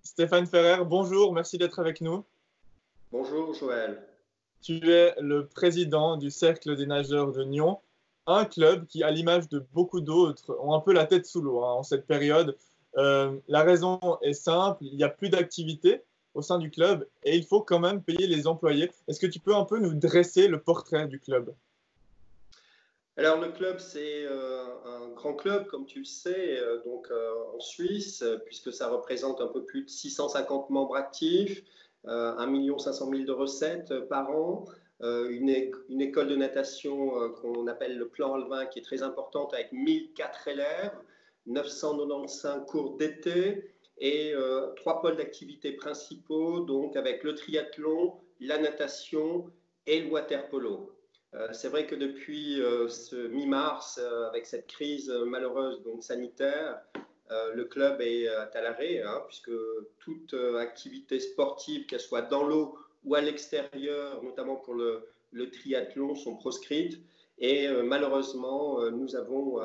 Stéphane Ferrer, bonjour, merci d'être avec nous. Bonjour Joël. Tu es le président du Cercle des nageurs de Nyon, un club qui, à l'image de beaucoup d'autres, ont un peu la tête sous l'eau en cette période. La raison est simple, il n'y a plus d'activité au sein du club et il faut quand même payer les employés. Est-ce que tu peux un peu nous dresser le portrait du club? Alors le club, c'est un grand club, comme tu le sais, en Suisse, puisque ça représente un peu plus de 650 membres actifs, 1 500 000 de recettes par an, une école de natation qu'on appelle le Plan Alvin, qui est très importante, avec 1004 élèves, 995 cours d'été et trois pôles d'activité principaux, donc avec le triathlon, la natation et le water polo. C'est vrai que depuis ce mi-mars, avec cette crise malheureuse donc sanitaire, le club est à l'arrêt, hein, puisque toute activité sportive, qu'elle soit dans l'eau ou à l'extérieur, notamment pour le triathlon, sont proscrites. Et malheureusement, nous avons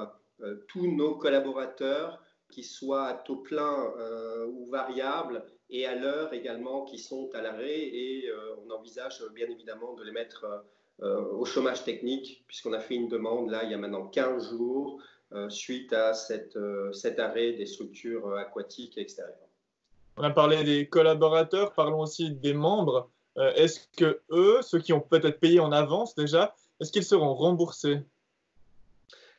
tous nos collaborateurs, qui soient à taux plein ou variable, et à l'heure également, qui sont à l'arrêt. Et on envisage bien évidemment de les mettre au chômage technique, puisqu'on a fait une demande là il y a maintenant 15 jours suite à cet arrêt des structures aquatiques extérieures. On a parlé des collaborateurs, parlons aussi des membres. Est-ce que eux, ceux qui ont peut-être payé en avance déjà, est-ce qu'ils seront remboursés?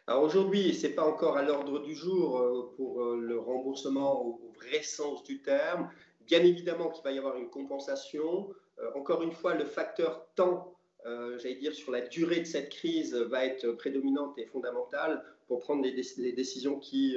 Alors aujourd'hui, ce n'est pas encore à l'ordre du jour pour le remboursement au vrai sens du terme. Bien évidemment qu'il va y avoir une compensation. Encore une fois, le facteur temps, j'allais dire, sur la durée de cette crise va être prédominante et fondamentale pour prendre les décisions qui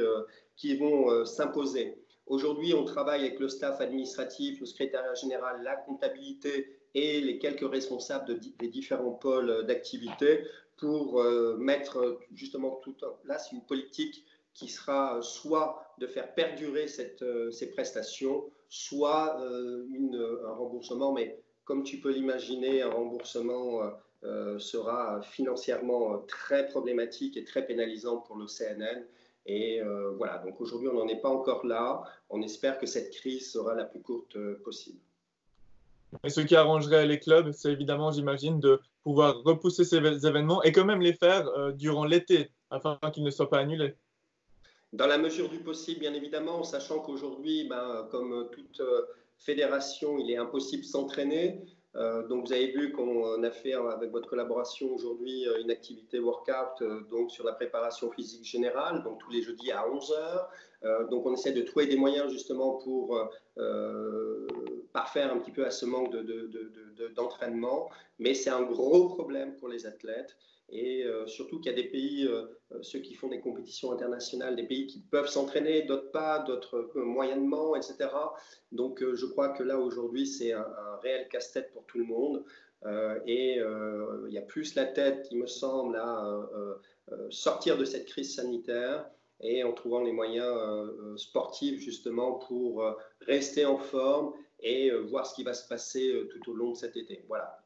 vont s'imposer. Aujourd'hui, on travaille avec le staff administratif, le secrétariat général, la comptabilité et les quelques responsables des différents pôles d'activité pour mettre justement tout en place une politique qui sera soit de faire perdurer ces prestations, soit un remboursement, mais comme tu peux l'imaginer, un remboursement sera financièrement très problématique et très pénalisant pour le CNN. Et voilà, donc aujourd'hui, on n'en est pas encore là. On espère que cette crise sera la plus courte possible. Et ce qui arrangerait les clubs, c'est évidemment, j'imagine, de pouvoir repousser ces événements et quand même les faire durant l'été, afin qu'ils ne soient pas annulés. Dans la mesure du possible, bien évidemment, sachant qu'aujourd'hui, comme toute fédération, il est impossible de s'entraîner. Donc, vous avez vu qu'on a fait avec votre collaboration aujourd'hui une activité workout donc sur la préparation physique générale, donc tous les jeudis à 11 heures. Donc, on essaie de trouver des moyens justement pour parfaire un petit peu à ce manque d'entraînement. Mais c'est un gros problème pour les athlètes. Et surtout qu'il y a des pays, ceux qui font des compétitions internationales, des pays qui peuvent s'entraîner, d'autres pas, d'autres moyennement, etc. Donc je crois que là aujourd'hui c'est un réel casse-tête pour tout le monde. Il y a plus la tête, il me semble, à sortir de cette crise sanitaire et en trouvant les moyens sportifs justement pour rester en forme et voir ce qui va se passer tout au long de cet été. Voilà.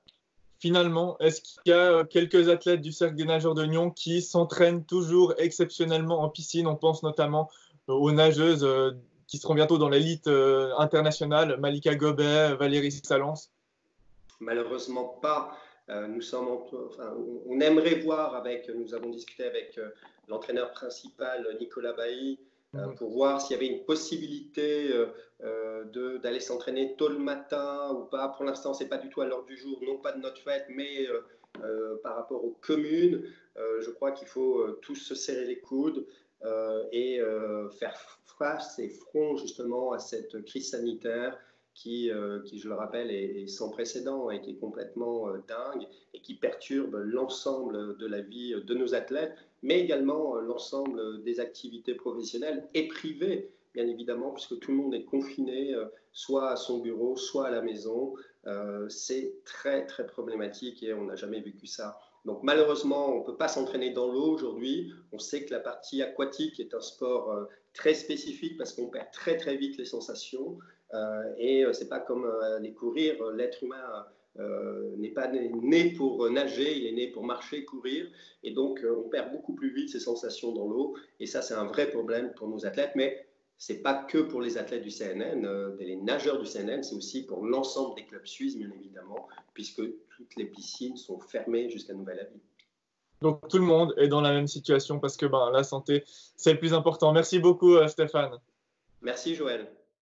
Finalement, est-ce qu'il y a quelques athlètes du Cercle des nageurs de Nyon qui s'entraînent toujours exceptionnellement en piscine? On pense notamment aux nageuses qui seront bientôt dans l'élite internationale, Malika Gobet, Valérie Salence. Malheureusement pas. On aimerait voir nous avons discuté avec l'entraîneur principal Nicolas Bailly pour voir s'il y avait une possibilité d'aller s'entraîner tôt le matin ou pas. Pour l'instant, c'est pas du tout à l'ordre du jour, non pas de notre fête, mais par rapport aux communes. Je crois qu'il faut tous se serrer les coudes et faire face et front justement à cette crise sanitaire qui, je le rappelle, est sans précédent et qui est complètement dingue et qui perturbe l'ensemble de la vie de nos athlètes, mais également l'ensemble des activités professionnelles et privées, bien évidemment, puisque tout le monde est confiné, soit à son bureau, soit à la maison. C'est très, très problématique et on n'a jamais vécu ça. Donc malheureusement, on ne peut pas s'entraîner dans l'eau aujourd'hui. On sait que la partie aquatique est un sport très spécifique parce qu'on perd très, très vite les sensations. Et c'est pas comme aller courir. L'être humain n'est pas né pour nager, il est né pour marcher, courir. Et donc, on perd beaucoup plus vite ses sensations dans l'eau. Et ça, c'est un vrai problème pour nos athlètes. Mais c'est pas que pour les athlètes du CNN, les nageurs du CNN, c'est aussi pour l'ensemble des clubs suisses, bien évidemment, puisque toutes les piscines sont fermées jusqu'à nouvel avis. Donc tout le monde est dans la même situation parce que la santé, c'est le plus important. Merci beaucoup, Stéphane. Merci, Joël.